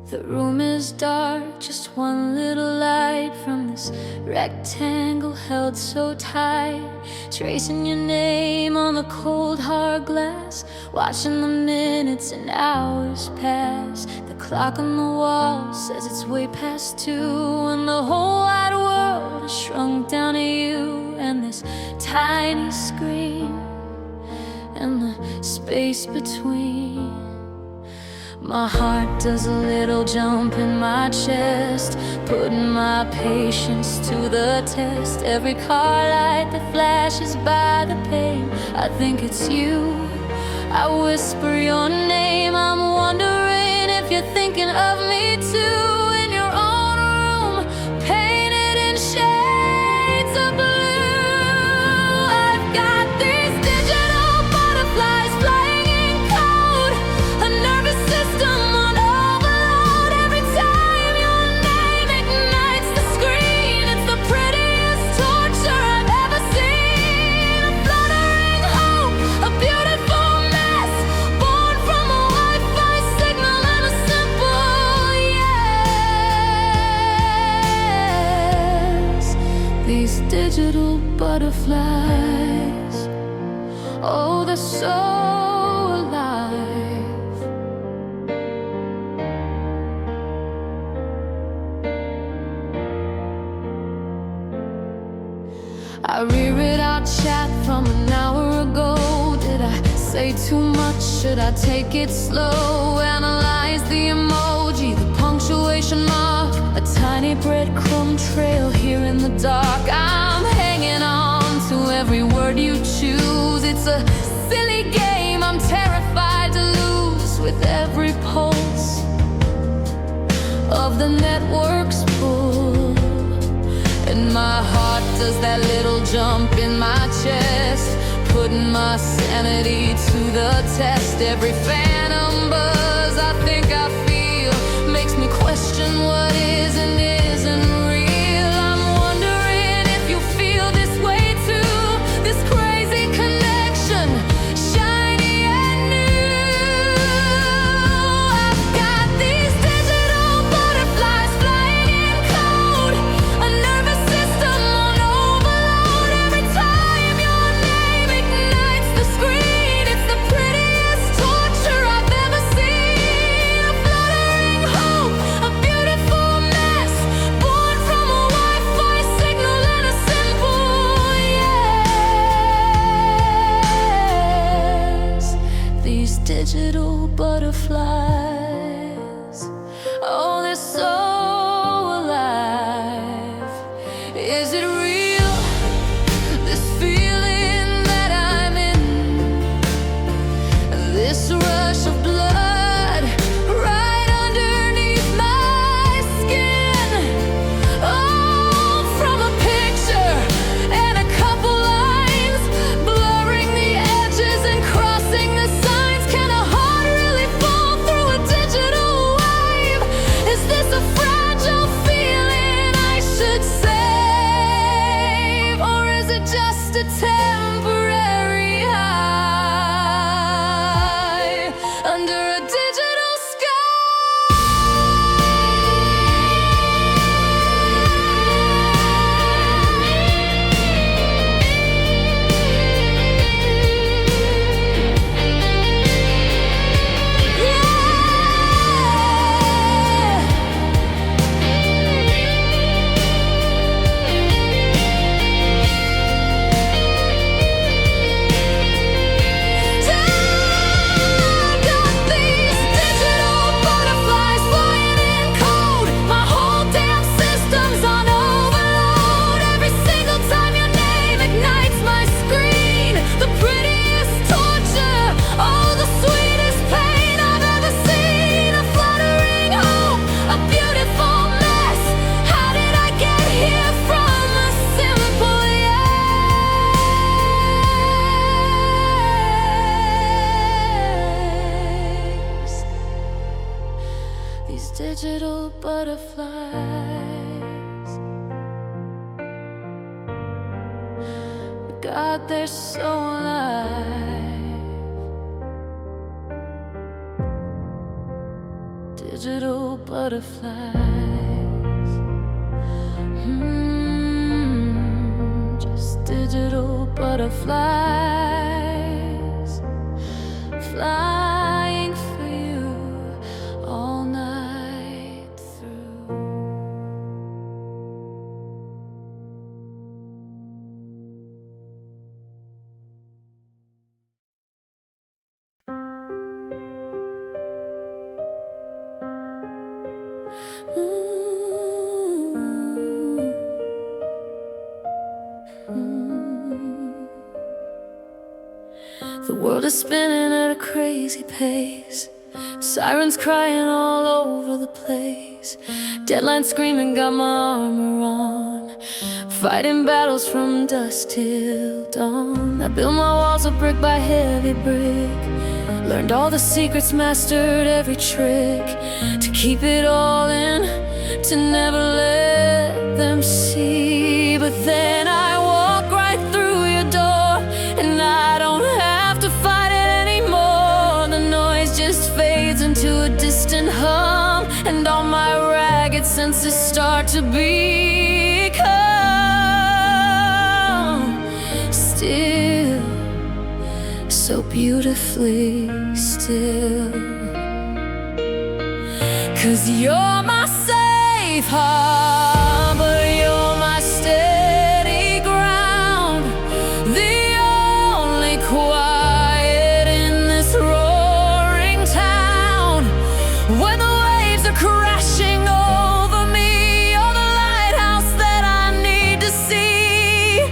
The room is dark, just one little light from this rectangle held so tight. Tracing your name on the cold hard glass, watching the minutes and hours pass. The clock on the wall says it's way past 2, and the whole wide world has shrunk down to you and this tiny screen and the space between. My heart does a little jump in my chest, putting my patience to the test. Every car light that flashes by the pane, I think it's you. I whisper your name, I'm wondering if you're thinking of me too. In your own room, painted in shades of blue, I've got these digital butterflies flying in code, a nervous system on overload. Every time your name ignites the screen, it's the prettiest torture I've ever seen. A fluttering hope, a beautiful mess, born from a Wi-Fi signal and a simple yes. These digital butterflies, oh, they're so alive. I reread our chat from an hour ago. Did I say too much? Should I take it slow? Analyze the emoji, the punctuation mark, a tiny breadcrumb trail here in the dark. I'm hanging on to every word you choose. It's a silly game I'm terrified to lose. With every pulse of the network's pull, and my heart does that little jump in my chest, putting my sanity to the test. Every phantom buzz I think I feel makes me question what is and isn't real. I'm wondering if you feel this way too. This crazy connection, shiny and new. I've got these digital butterflies flying in code, a nervous system on overload. Every time your name ignites the screen, it's the prettiest torture I've ever seen. A fluttering hope, a beautiful mess, born from a Wi-Fi signal and a simple yes. These digital butterflies, oh, they're so alive. Is it real, this feeling that I'm in, this rush of blood right underneath my skin? Oh, from a picture and a couple lines, blurring the edges and crossing the signs. Can a heart really fall through a digital wave? Is this a fragile feeling I should save, or is it just a temporary high under a digital digital butterflies. God, they're so alive. Digital butterflies. Just digital butterflies, flying for you all night through. The world is spinning at a crazy pace. Sirens crying all over the place. Deadlines screaming, got my armor on. Fighting battles from dusk till dawn. I built my walls of brick by heavy brick. Learned all the secrets, mastered every trick. To keep it all in, to never let them see. But then I walk right through your door, and I don't have to fight it anymore. The noise just fades into a distant hum, and all my ragged senses start to become still, so beautifully still. 'Cause you're my safe harbor, you're my steady ground, the only quiet in this roaring town. When the waves are crashing over me, you're the lighthouse that I need to see.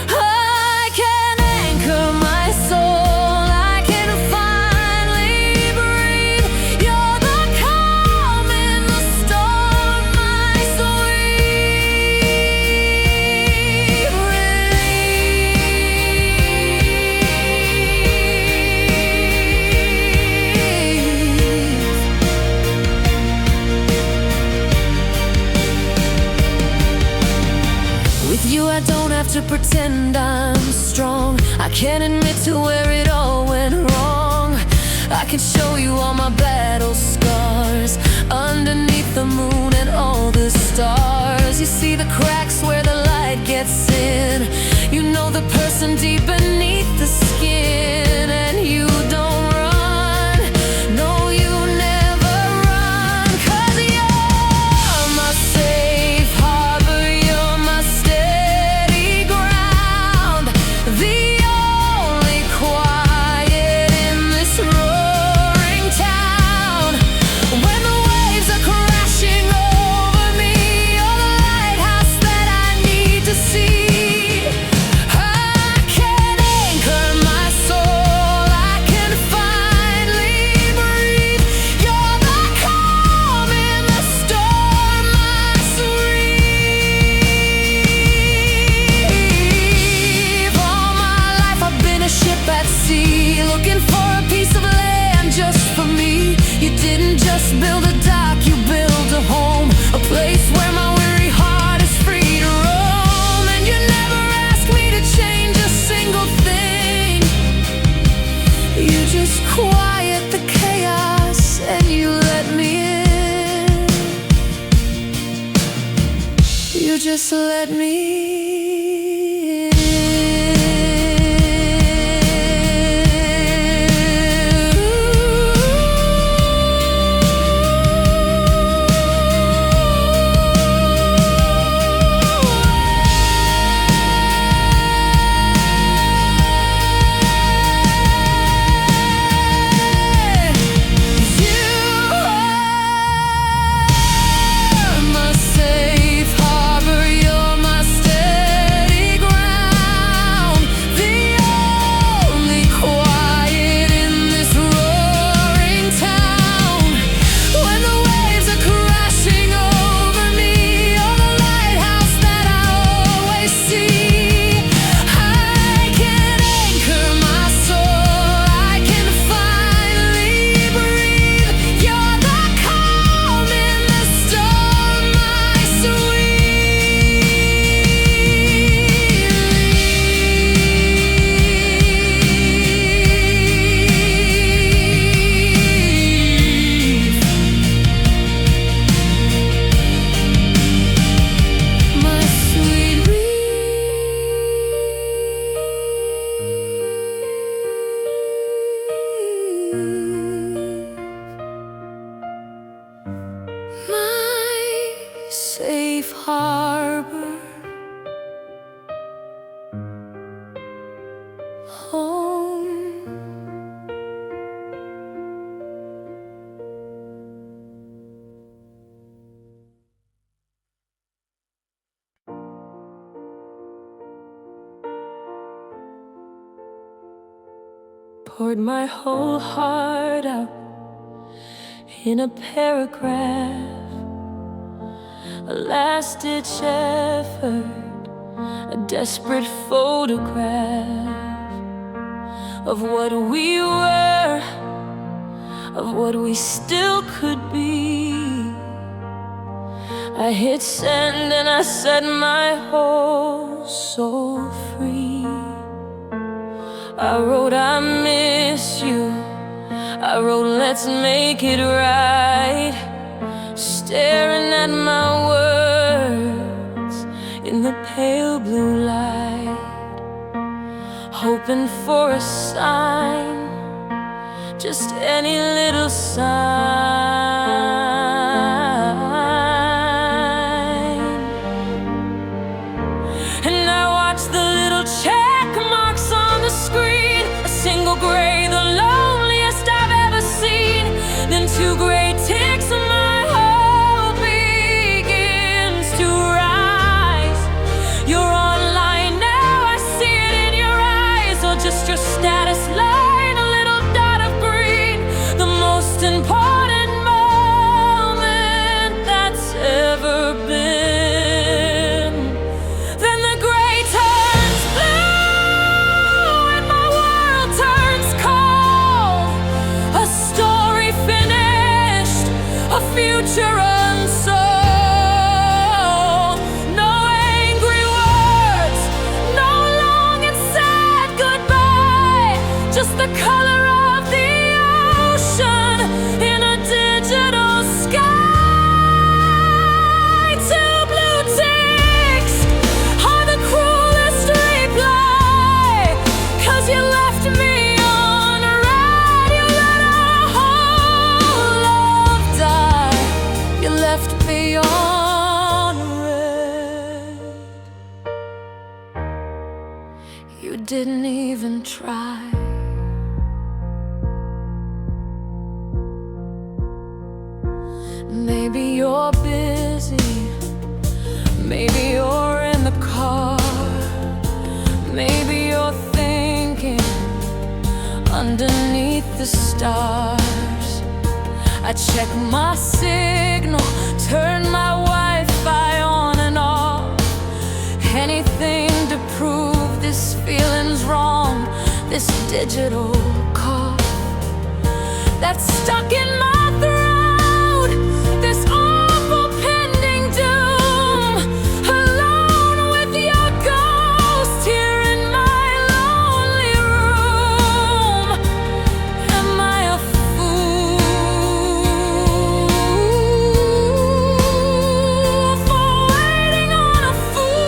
I can anchor my soul, I can finally breathe. You're the calm in the storm, my sweet relief. With you I don't have to pretend I'm strong. I can admit to where it all went wrong. I can show you all my battle scars underneath the moon and all the stars. You see the cracks where the light gets in. You know the person deep beneath the skin. And you don't run, no you never run. 'Cause you're my safe harbor, you're my steady ground, the only quiet in this roaring town. When the waves are crashing over me, you're the lighthouse that I need to see. I can anchor my soul, I can finally breathe. You're the calm in the storm, my sweet. All my life I've been a ship at sea, looking for a piece of land just for me. You didn't just build a dock, you built a home, a place where my weary heart is free to roam. And you never asked me to change a single thing. You just quiet the chaos and you let me in. You just let me in. safe harbor, home. Poured my whole heart out in a paragraph, a last-ditch effort, a desperate photograph of what we were, of what we still could be. I hit send and I set my whole soul free. I wrote I miss you, I wrote let's make it right, staring at my words in the pale blue light, hoping for a sign, just any little sign. And I watch the little check marks on the screen, a single gray, the loneliest I've ever seen, then two gray ticks and my hope begins to rise. You're online now, I see it in your eyes, or just your status line, a little dot of green, the most important moment that's ever been. Then the gray turns blue and my world turns cold, a story finished, a future unsold. No angry words, no long and sad goodbye, just the color of the ocean in a digital sky. Two blue ticks are the cruelest reply, 'cause you left me on red, you let our whole love die. You left me on red. You didn't even try. Maybe you're busy, maybe you're in the car, maybe you're thinking underneath the stars. I check my signal, turn my Wi-Fi on and off, anything to prove this feeling's wrong, this digital cough that's stuck in my throat, this awful pending doom, alone with your ghost here in my lonely room. Am I a fool for waiting on a fool?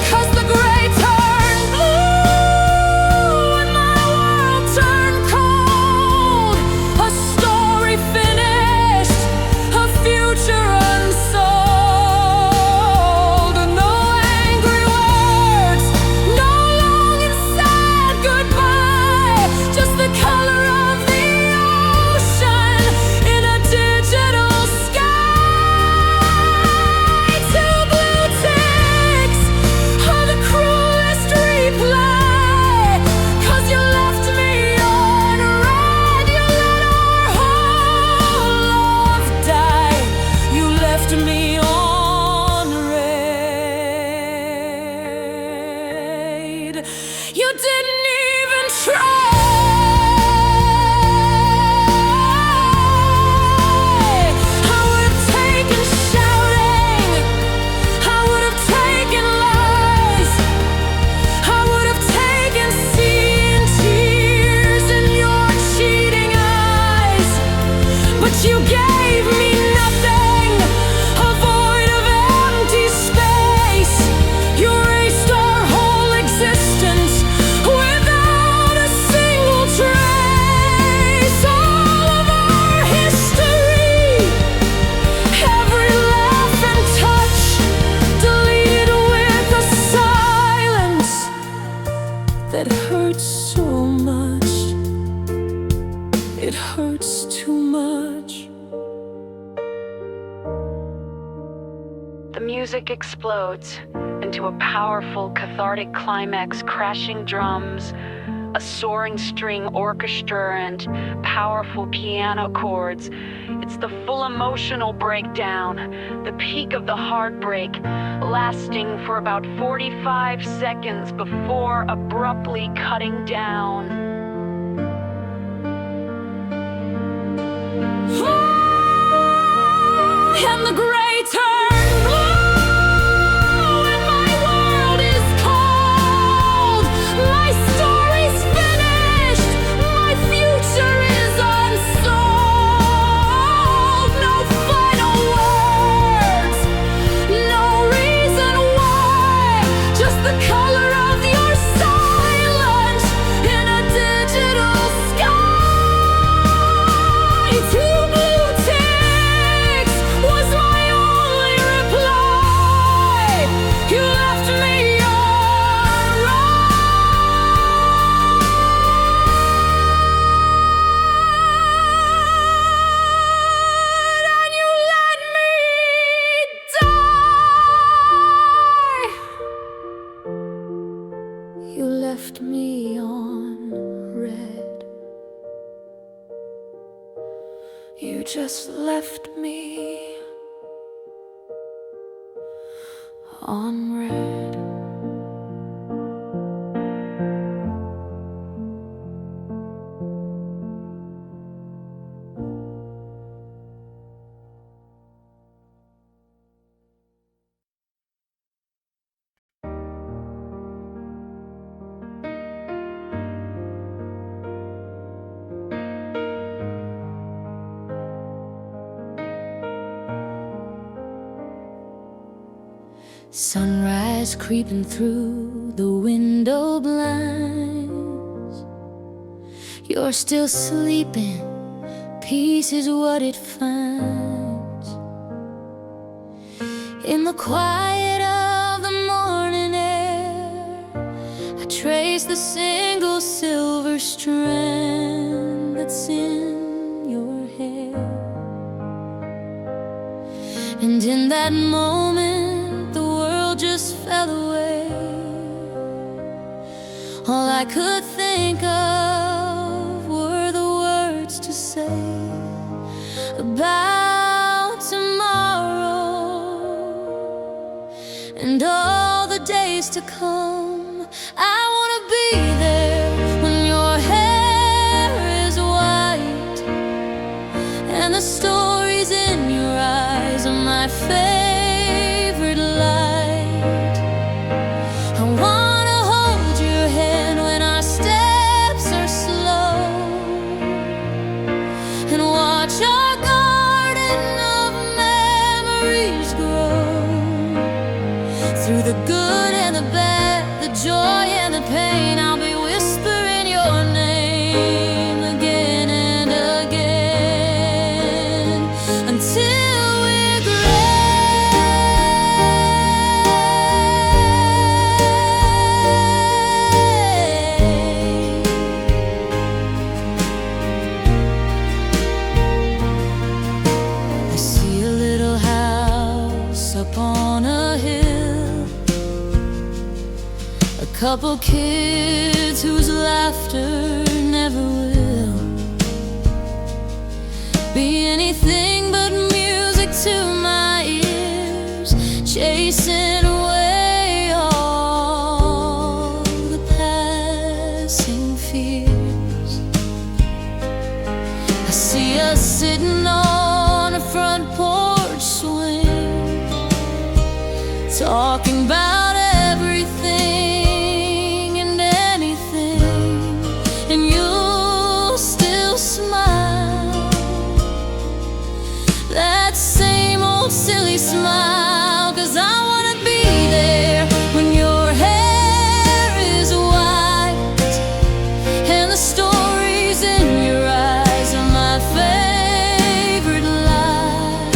'Cause the gray turned blue and my world turned cold, a story finished, a future unsold. No angry words, no long and sad goodbye, just the color of the ocean in a digital sky. Two blue ticks are the cruelest reply, 'cause you left me on red, you let our whole love die. You left me on red. You didn't even try. I would have taken shouting, I would have taken lies, I would have taken seeing tears in your cheating eyes, but you gave me nothing, a void of empty space. You erased our whole existence without a single trace. All of our history too much. The music explodes into a powerful, cathartic climax, crashing drums, a soaring string orchestra, and powerful piano chords. It's the full emotional breakdown, the peak of the heartbreak, lasting for about 45 seconds before abruptly cutting down. And the gray turn blue, and my world is cold. My story's finished, my future is unsolved. No final words, no reason why, just the color of your silence in a digital sky. Two blue ticks was my only reply. You left me on red, and you let me die. You left me on red. You just left me on red. Sunrise creeping through the window blinds. You're still sleeping, peace is what it finds. In the quiet of the morning air, I trace the single silver strand that's in your hair. And in that moment, the world just fell away. All I could think of were the words to say about tomorrow and all the days to come. I wanna be there when your hair is white and the stories in your eyes are my favorite light. I wanna hold your hand when our steps are slow and watch our garden of memories grow. Through the good and the bad, the joy and the pain, I'll be whispering your name again and again until we're gray. I see a little house up on a hill, a couple kids whose laughter never will be anything but music to my ears, chasing away all the passing fears. I see us sitting on a front porch swing, talking about everything and anything, and you'll still smile, that same old silly smile, 'cause I wanna be there when your hair is white and the stories in your eyes are my favorite light.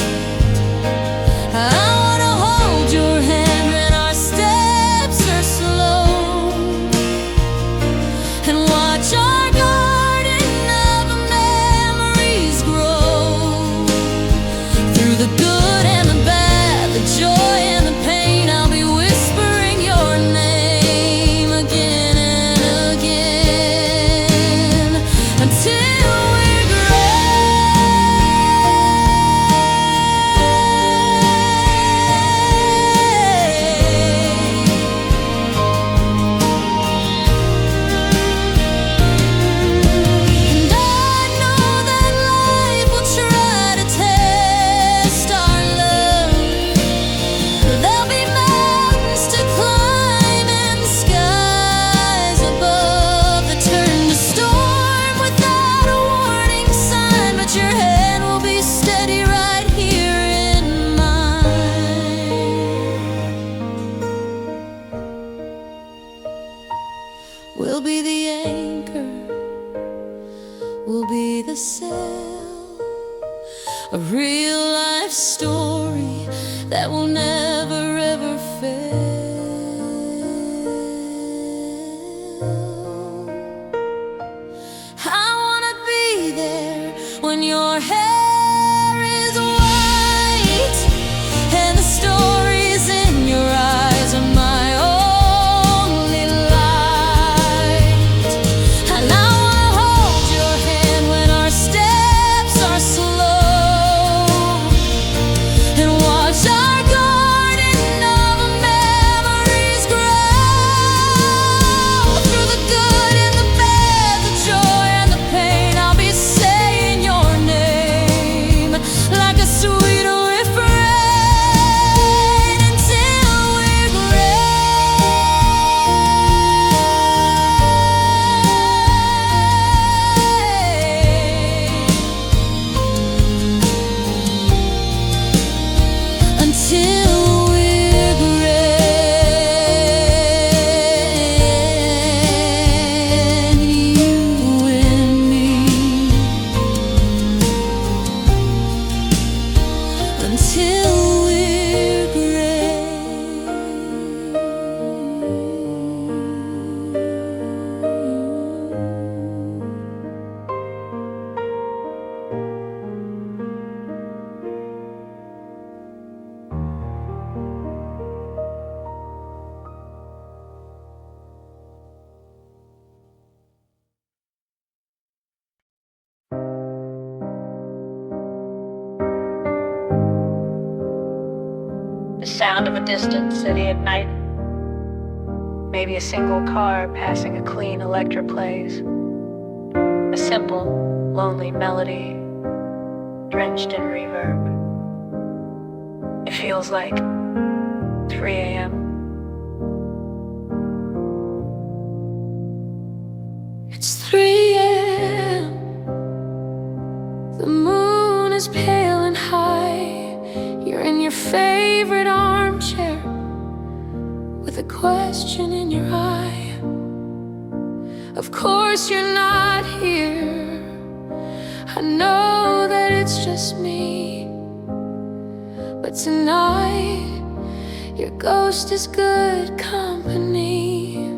I wanna hold your hand when our steps are slow and watch our garden of memories grow. a real life story that will never ever fail. I wanna be there when your hair is white and the stories in your eyes are my only light. And I wanna hold your hand when our steps are slow and watch our garden of memories grow. Through the good and the bad, the joy and the pain, I'll be saying your name like a sweet refrain until we're gray. Until we're gray, you and me. Until we're gray. The sound of a distant city at night. Maybe a single car passing a clean electro plays. A simple, lonely melody, drenched in reverb. It feels like 3 a.m. It's 3 a.m. The moon is pale and high. You're in your favorite armchair with a question in your eye. Of course you're not here. I know that it's just me, but tonight your ghost is good company.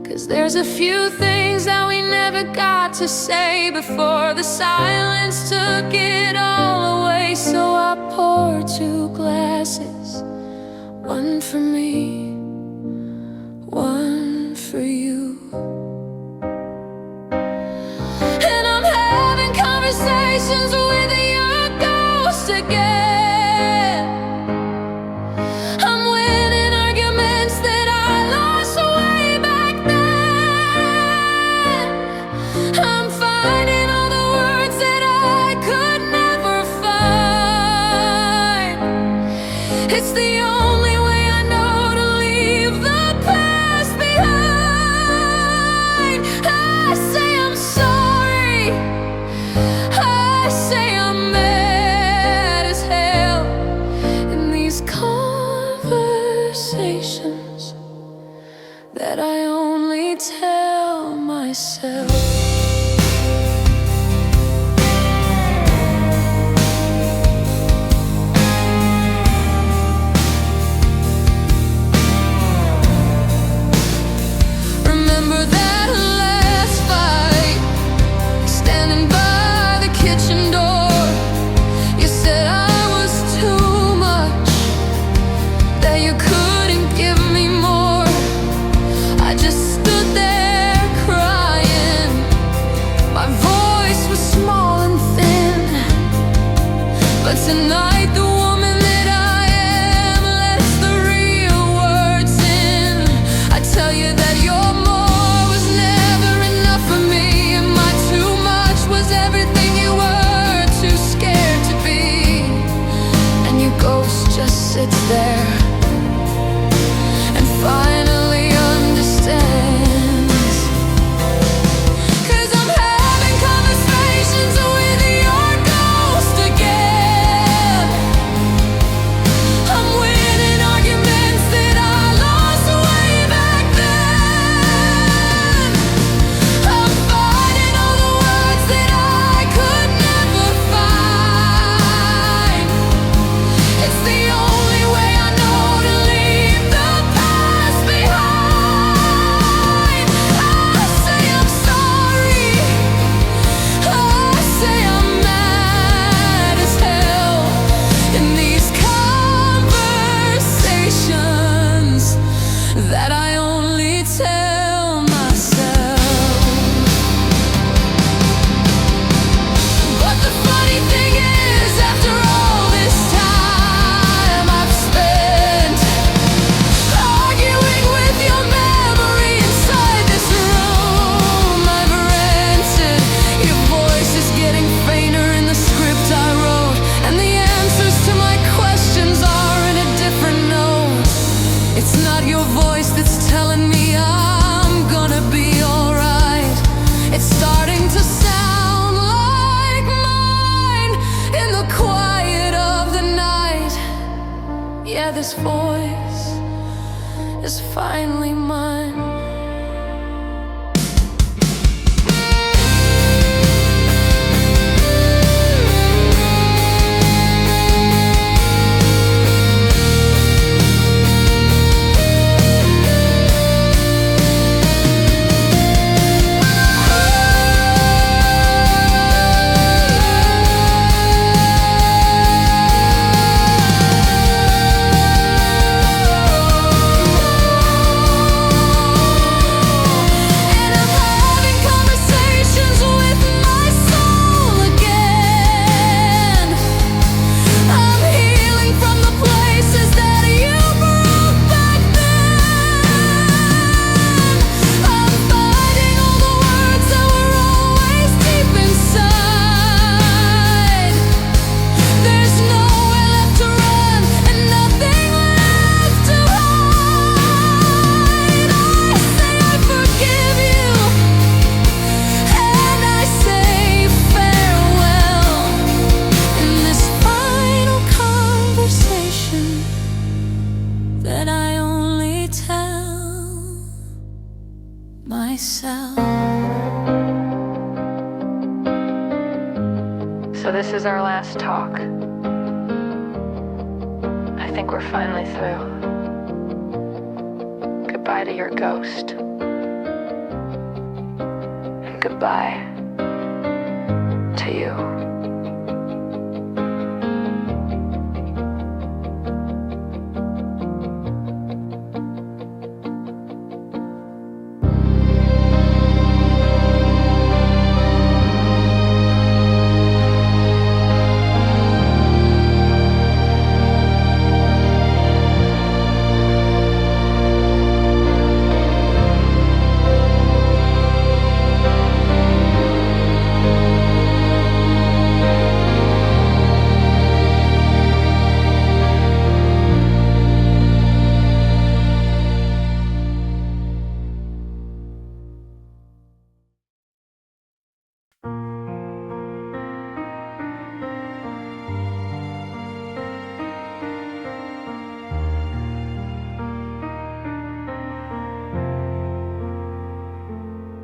'Cause there's a few things that we never got to say before the silence took it all away. So I pour 2 glasses, one for me, one for you. And I'm having conversations with your ghost again. I'm winning arguments that I lost way back then. I'm finding all the words that I could never find. It's the only way I know to leave the past behind. I say I'm sorry. I say I'm mad as hell. In these conversations that I only tell myself. Remember that last fight, standing by the kitchen door. You said I was too much, that you couldn't give me more. I just stood there crying. My voice was small and thin, but tonight the woman that I am lets the real words in. I tell you that your more was never enough for me, and my too much was everything you were too scared to be. And your ghost just sits there and finally understands. 'Cause I'm having conversations with your ghost again. I'm winning arguments that I lost way back then. I'm finding all the words that I could never find. this voice is finally mine. So this is our last talk. I think we're finally through. Goodbye to your ghost. And goodbye to you.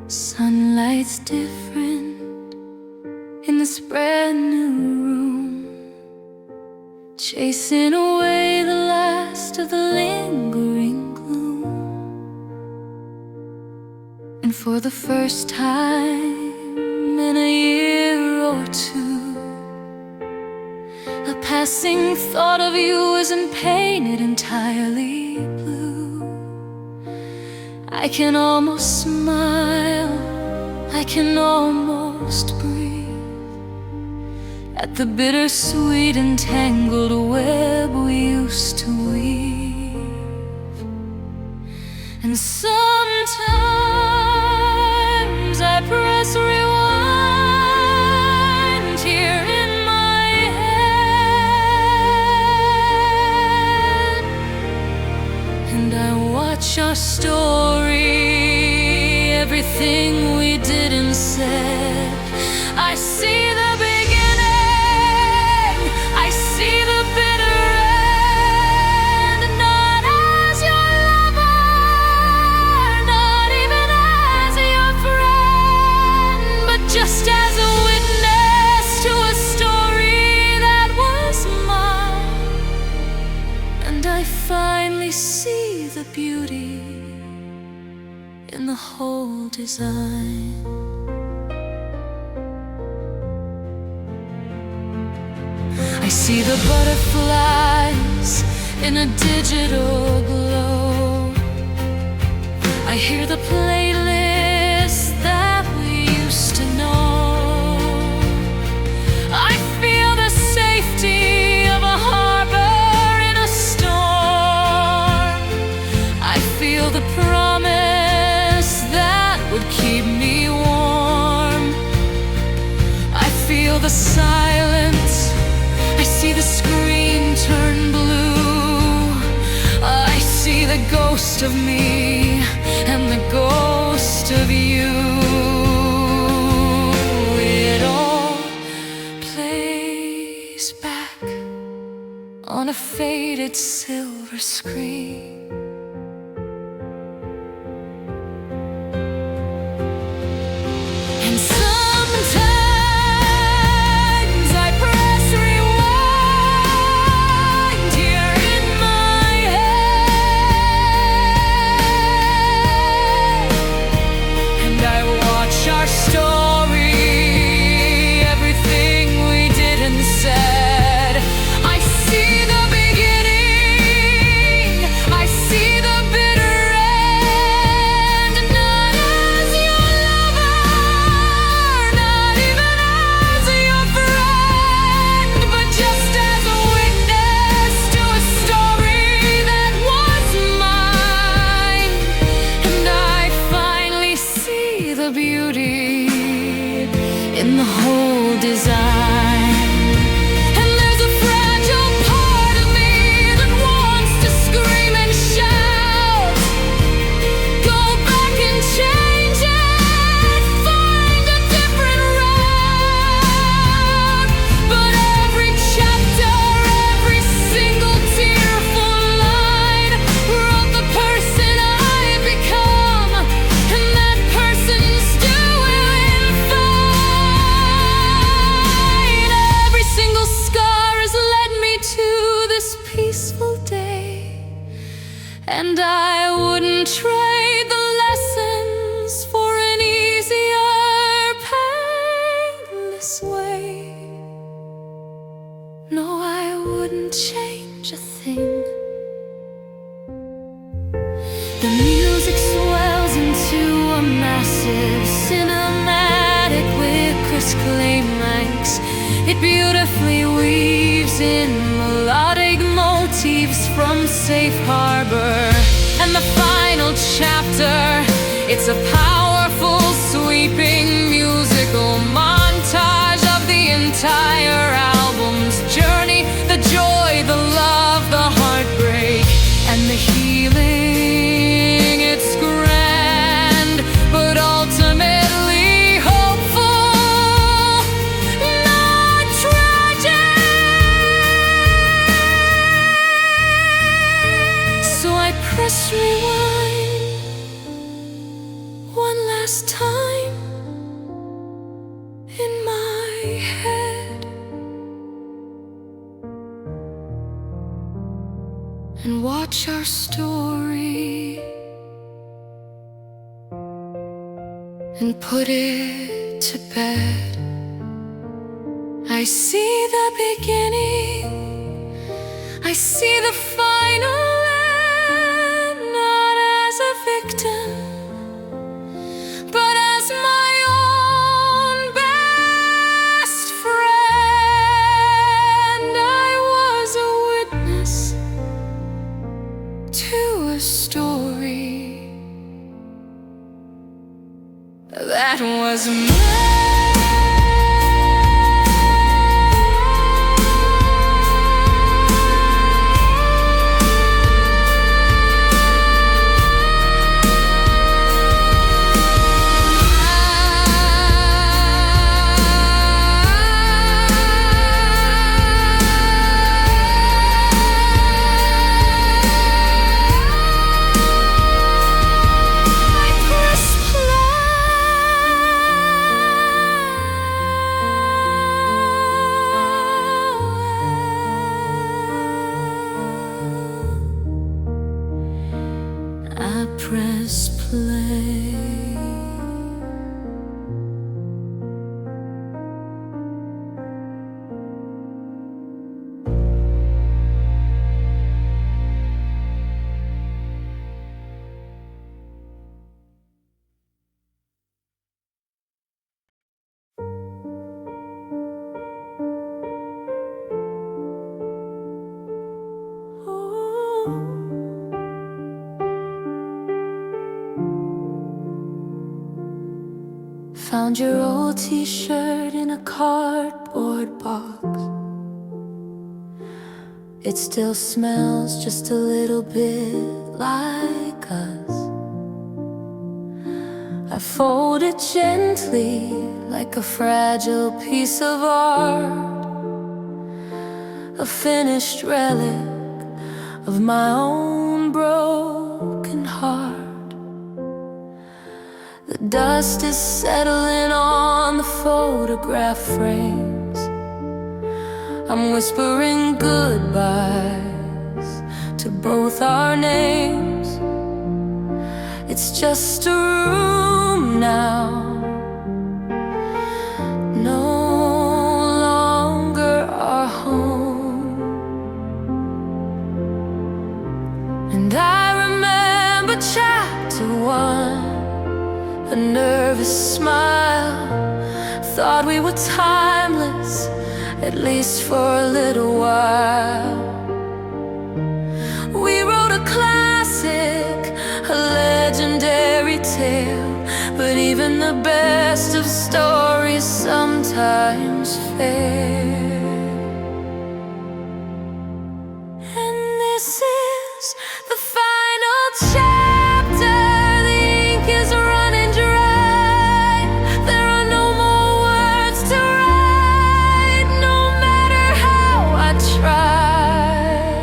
Sunlight's different in this brand new room, chasing away the last of the lingering gloom. And for the first time in a year or two, a passing thought of you isn't painted entirely blue. I can almost smile, I can almost breathe at the bittersweet and tangled web we used to weave. And sometimes I press rewind here in my head, and I watch our story, everything we did and said. I see the beginning, I see the bitter end. Not as your lover, not even as your friend, but just as a witness to a story that was mine. And I finally see the beauty in the whole design. I see the butterflies in a digital glow. I hear the playlist that we used to know. I feel the safety of a harbor in a storm. I feel the promise that would keep me warm. I feel the silence, I see the screen turn blue. I see the ghost of me and the ghost of you. It all plays back on a faded silver screen. And sometimes I press rewind here in my head, and I watch our story, everything we did and said. I see the beginning, I see the bitter end, not as your lover, not even as your friend, but just as a witness to a story that was mine. And I finally see the beauty in the whole design. And there's a fragile part of me that wants to scream and shout, go back and change it, find a different route. But every chapter, every single tearful line wrote the person I've become, and that person's doing fine. Every single scar has led me to this peaceful day, and I wouldn't trade the lessons for an easier, painless way. No, I wouldn't change a thing. The music swells into a massive cinematic with crisp climax. It beautifully weaves in melodic motifs from Safe Harbor. And the final chapter, it's a powerful, sweeping musical montage of the entire album's journey, the joy, the love, the heartbreak, and the healing. It's grand, but ultimately hopeful, not tragic. So I press rewind one last time in my head, and watch our story and put it to bed. I see the beginning, I see the final end, not as a victim, but as my own best friend. I was a witness to a story that was mine. I press play. Found your old t-shirt in a cardboard box. It still smells just a little bit like us. I fold it gently like a fragile piece of art, a a finished relic of my own broken heart. The dust is settling on the photograph frames. I'm whispering goodbyes to both our names. It's just a room now, no longer our home. And I remember chapter 1, a nervous smile. Thought we were timeless, at least for a little while. We wrote a classic, a legendary tale, but even the best of stories sometimes fail. And this is the final chapter. The ink is running dry. There are no more words to write, no matter how I try.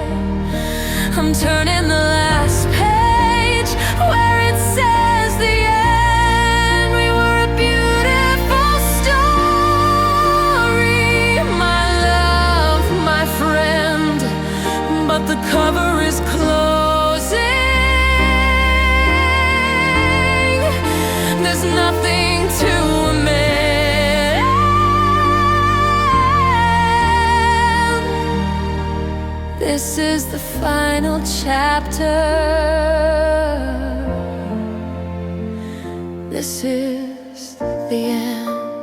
I'm turning the last page where it says the end. We were a beautiful story, my love, my friend, but the cover is closing. There's nothing to amend. This is the final chapter. This is the end.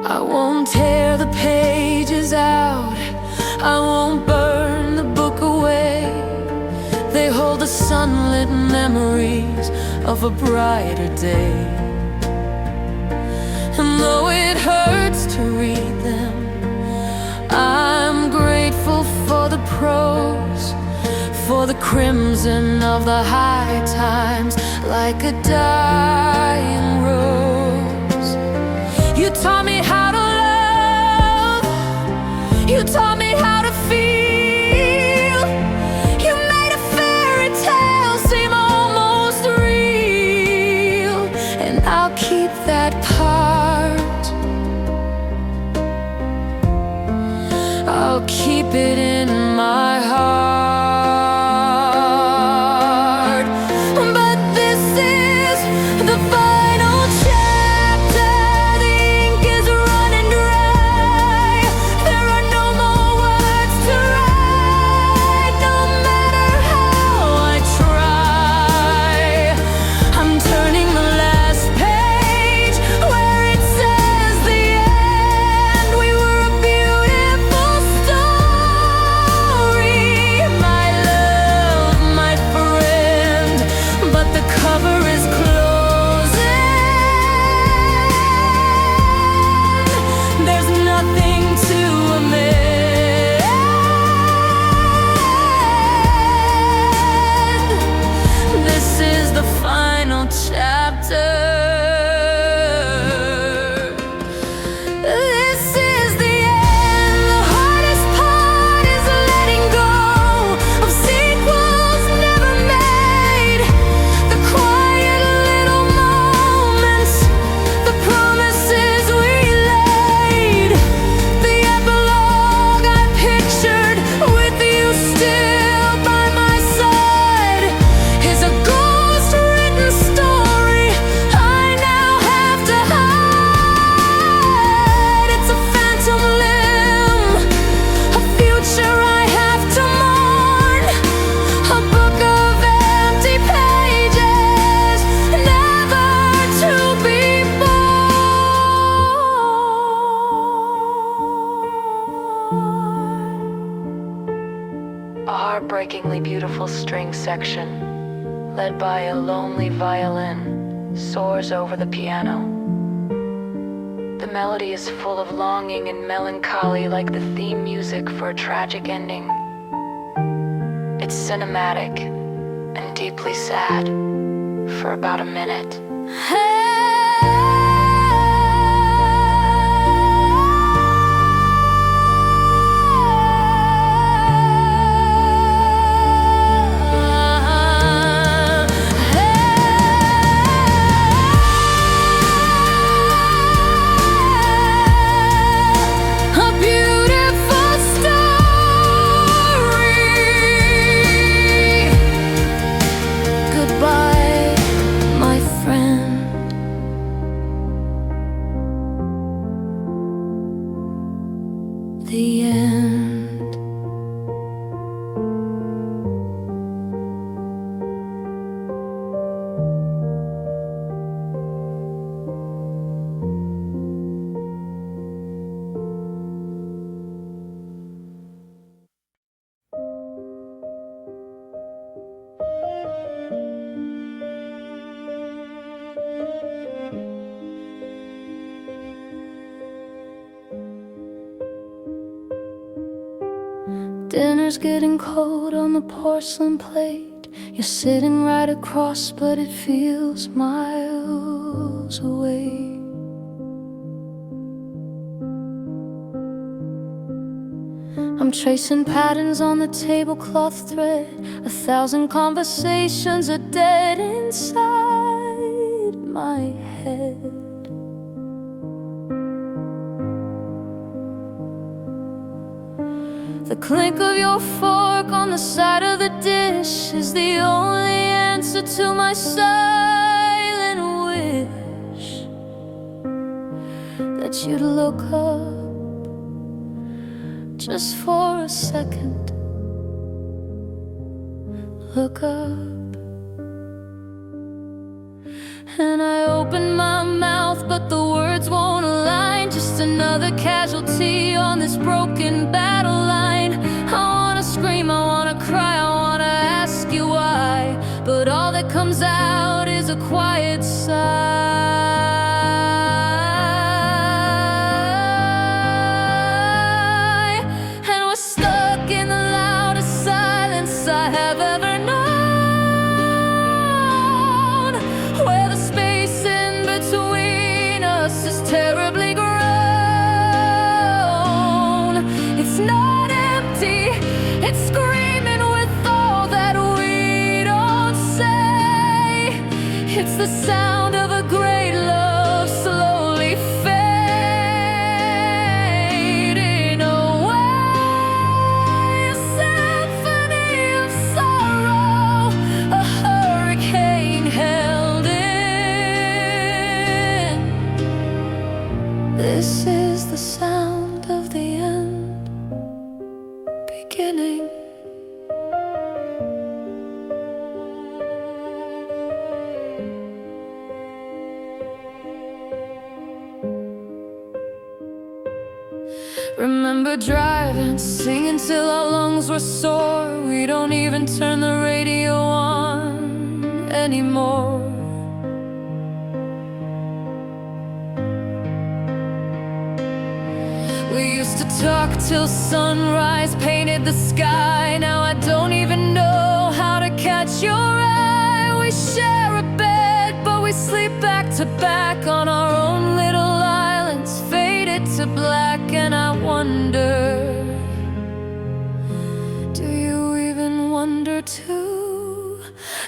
I won't tear the pages out, I won't burn the book away. They hold the sunlit memories of a brighter day. And though it hurts to read them, I'm grateful for the prose, for the crimson of the high times, like a dying rose. You taught me how to love, you taught me how to feel. You made a fairy tale seem almost real, and I'll keep that part. I'll keep it in my heart. But this is the final chapter. The ink is running dry. There are no more words to write, no matter how I try. I'm turning the last page where it says the end. We were a beautiful story, my love, my friend, but the cover is closing. There's nothing to amend. This is the final chapter. This is the end. The hardest part is letting go of sequels never made. The quiet little moments, the promises we laid. The epilogue I pictured with you still by my side is a ghost-written story I now have to hide. It's a phantom limb, a future I have to mourn, a book of empty pages, never to be born. A heartbreakingly beautiful string section, led by a lonely violin, soars over the piano. The melody is full of longing and melancholy, like the theme music for a tragic ending. It's cinematic and deeply sad for about a minute. Hey, the end. Dinner's getting cold on the porcelain plate. You're sitting right across, but it feels miles away. I'm tracing patterns on the tablecloth thread. 1,000 conversations are dead inside my head. The clink of your fork on the side of the dish is the only answer to my silent wish that you'd look up just for a second. Look up. And I open my mouth, but the words won't align. Just another casualty on this broken battle line. I wanna scream, I wanna cry, I wanna ask you why, but all that comes out is a quiet sigh. And we're stuck in the loudest silence I have ever known, where the space in between us is terribly grown. It's not empty, it's screaming with all that we don't say. It's the sound of a great love slowly fading away. A symphony of sorrow, a hurricane held in. This is the sound of the end beginning. Remember driving, singing till our lungs were sore. We don't even turn the radio on anymore. We used to talk till sunrise painted the sky. Now I don't even know how to catch your eye. We share a bed, but we sleep back to back on our own little islands, faded to black. And I wonder, do you even wonder too?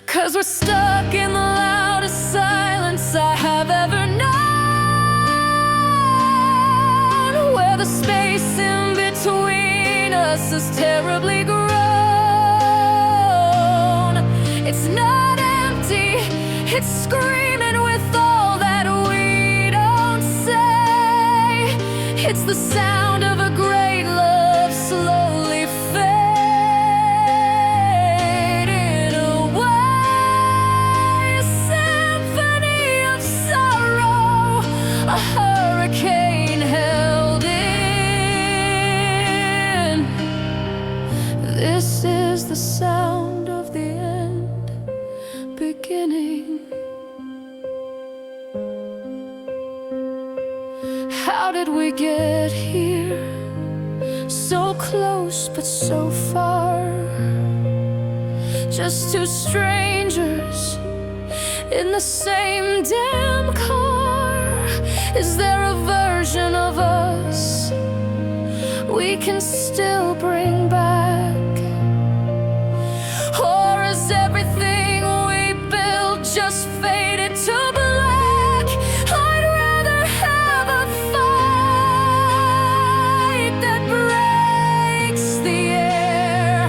'Cause we're stuck in the loudest silence I have ever known, where the space in between us is terribly grown. It's not empty, it's screaming with all that we don't say. It's the sound of a great love slowly fading away. A symphony of sorrow, a hurricane held in. This is the sound of the end beginning. How did we get here? So close but so far. Just two strangers in the same damn car. Is there a version of us we can still bring back? Or is everything we built just faded to black? I'd rather have a fight that breaks the air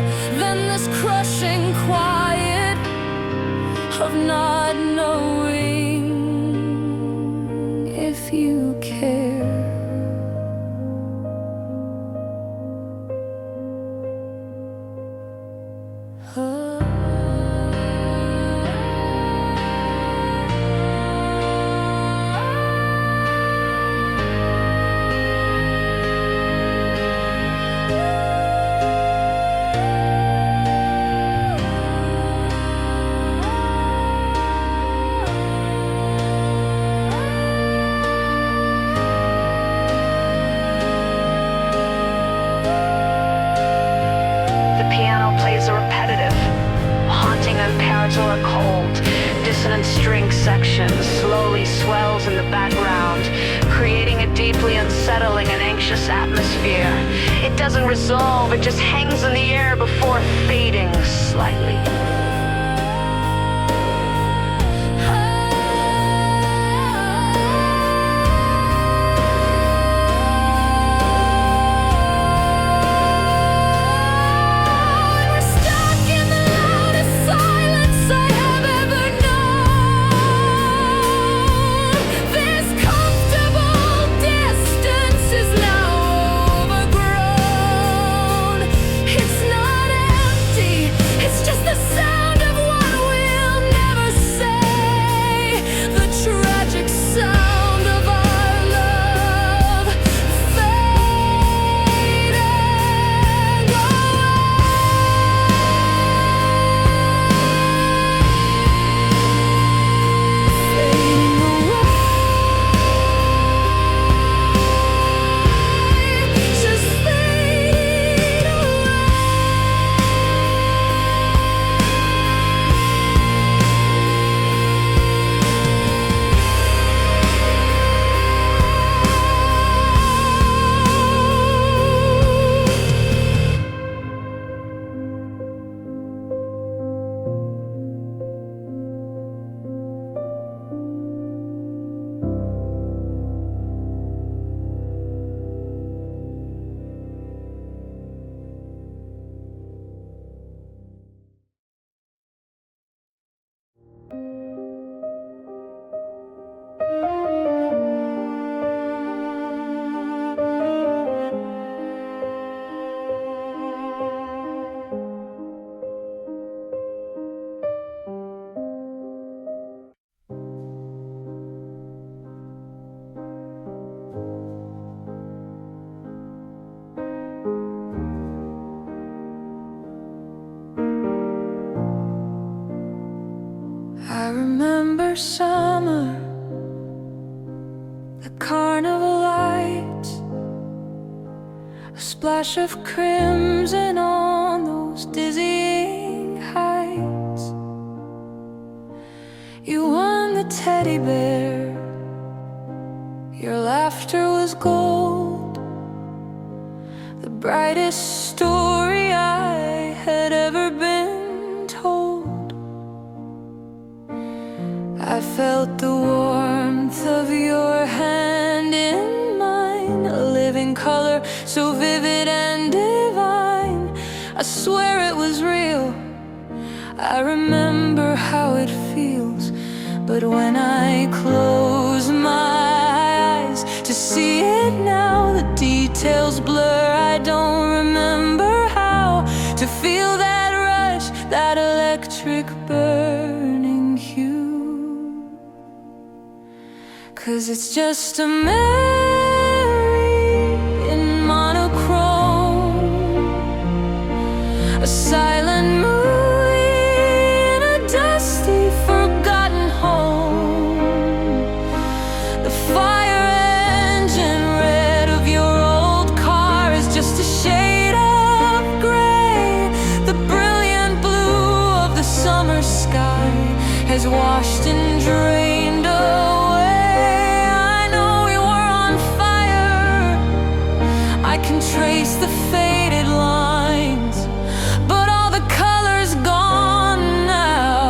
than this crushing quiet of not knowing if you care. guitars or a cold, dissonant string section slowly swells in the background, creating a deeply unsettling and anxious atmosphere. It doesn't resolve, it just hangs in the air before fading slightly. I remember summer, the carnival lights, a splash of crimson on those dizzying heights. You won the teddy bear, your laughter was gold, the brightest story I had ever been told. I felt the warmth of your hand in mine, a living color so vivid and divine. I swear it was real, I remember how it feels. But when I close my eyes to see it now, the details blur. I don't remember how to feel that rush, that electric burning hue. 'Cause it's just a memory in monochrome, a silent movie in a dusty, forgotten home. The fire engine red of your old car is just a shade of gray. The brilliant blue of the summer sky has washed and drained away. I can trace the faded lines, but all the color's gone now.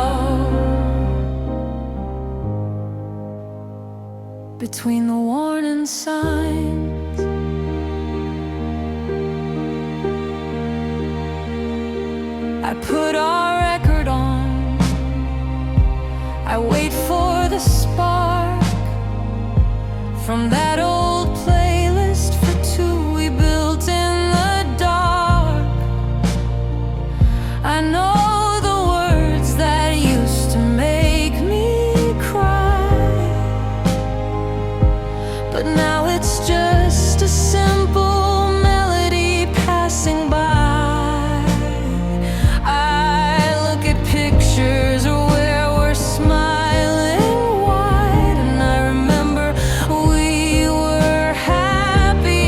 Between the warning signs, I put our record on. I wait for the spark from that old playlist for two we built in the dark. I know the words that used to make me cry, but now it's just a simple melody passing by. I look at pictures where we're smiling wide, and I remember we were happy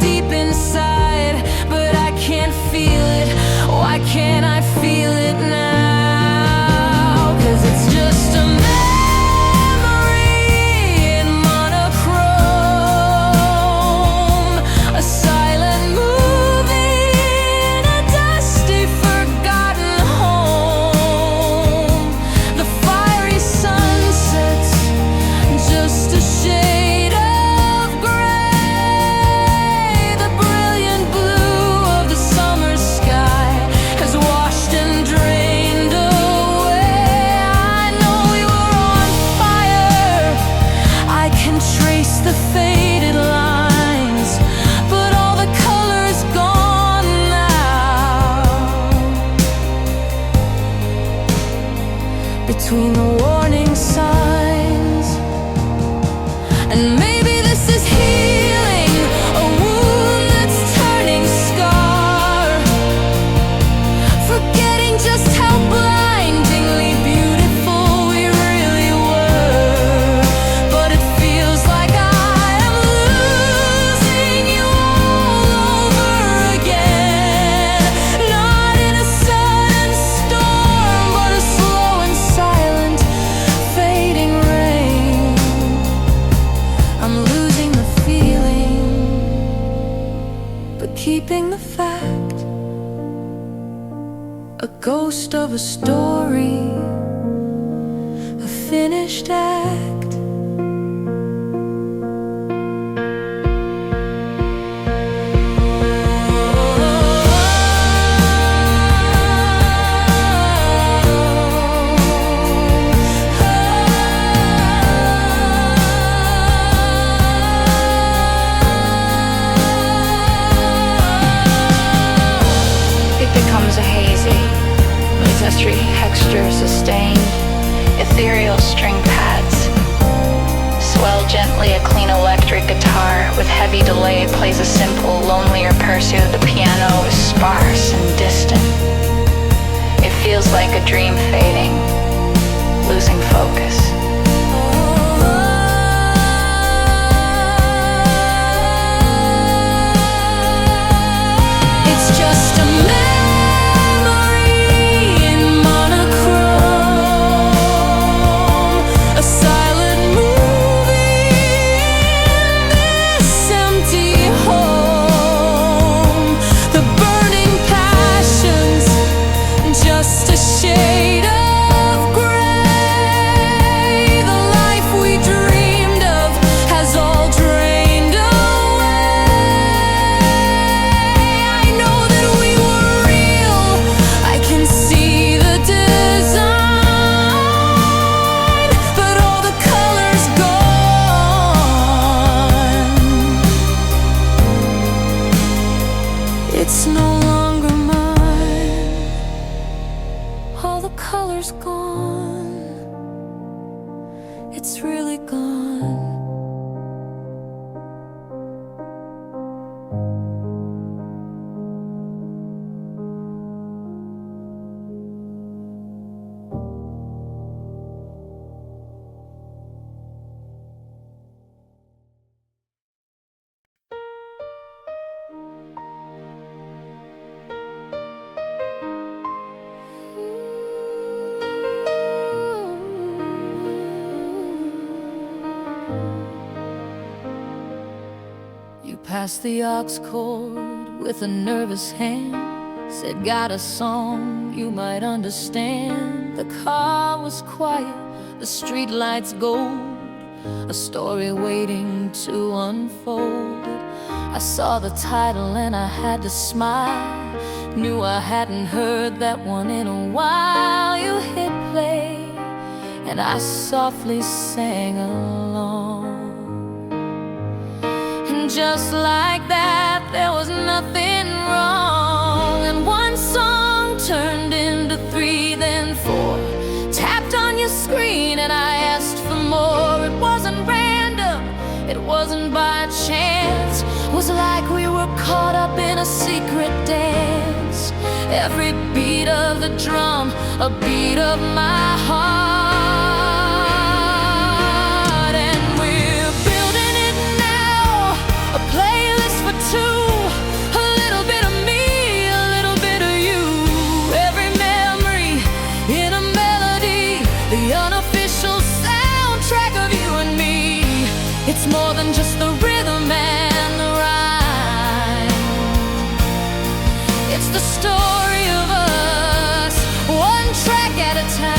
deep inside, but I can't feel it. Why can't I feel it now? the faded lines, but all the color's gone now. Between the warning signs, and maybe this is healing a wound that's turning scar, forgetting just how blindingly beautiful we really were. But it feels like I am losing you all over again, not in a sudden storm, but a slow and silent fading rain. I'm losing the feeling, but keeping the fact, a ghost of a story, a finished act. It becomes a hazy, mystery texture sustained, ethereal string pads. Swell gently a clean electric guitar with heavy delay plays a simple, lonelier pursuit. The piano is sparse and distant. It feels like a dream fading, losing focus. It's just a memory in monochrome, a silent movie in this empty home. The burning passions, just a shade of gray. The life we dreamed of has all drained away. I know that we were real, I can see the design, but all the color's gone. It's no longer mine. All the color's gone. It's really gone. You passed the aux chord with a nervous hand, said got a song you might understand. The car was quiet, the street lights gold, a story waiting to unfold. I saw the title and I had to smile, knew I hadn't heard that one in a while. You hit play and I softly sang along. And just like that, there was nothing wrong. And one song turned into 3, then 4, tapped on your screen and I asked for more. It wasn't random, it wasn't by chance. It was like we were caught up in a secret dance. Every beat of the drum, a beat of my heart. And we're building it now, a playlist for 2, a little bit of me, a little bit of you. Every memory in a melody, the unofficial soundtrack of you and me. It's more than just the rhythm and the rhyme. It's the story of us, one track at a time.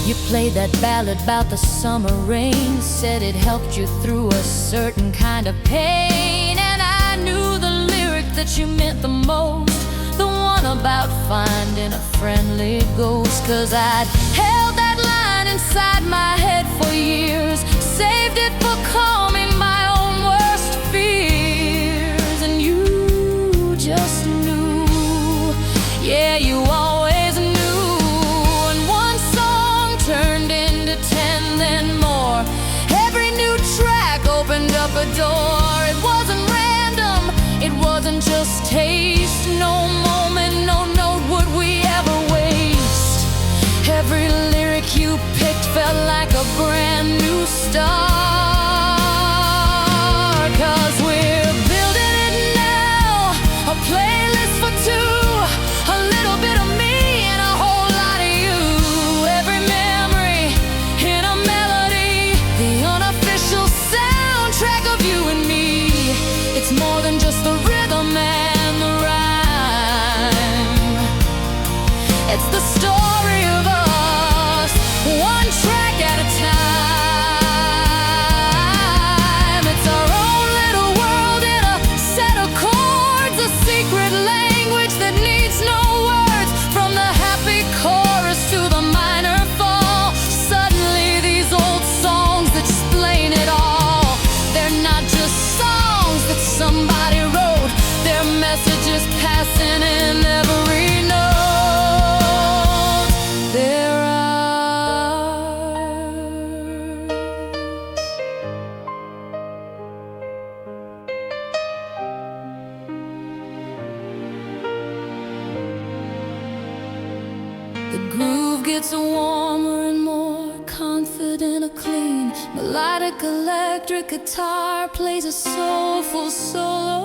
You played that ballad about the summer rain, said it helped you through a certain kind of pain. And I knew the lyric that you meant the most, finding a friendly ghost. 'Cause I'd held that line inside my head for years, saved it for calming my own worst fears. And you just knew, yeah, you always knew. And one song turned into 10, then more. Every new track opened up a door. It wasn't random, it wasn't just taste. No moment, no note would we ever waste. Every lyric you picked felt like a brand new start. 'Cause we're building it now, a playlist for two, a little bit of me and a whole lot of you. Every memory in a melody, the unofficial soundtrack of you and me. It's more than just the rhythm and the rhyme. It's the story of us, one track at a time. It's our own little world in a set of chords, a secret language that needs no words. From the happy chorus to the minor fall, suddenly these old songs explain it all. They're not just songs that somebody wrote, they're messages passing in every note. They're ours. The groove gets warmer and more confident, a clean, melodic electric guitar plays a soulful solo,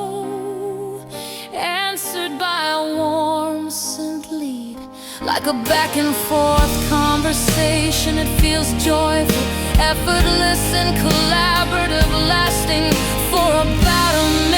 answered by a warm synth lead. Like a back and forth conversation, it feels joyful, effortless and collaborative, lasting for about a minute.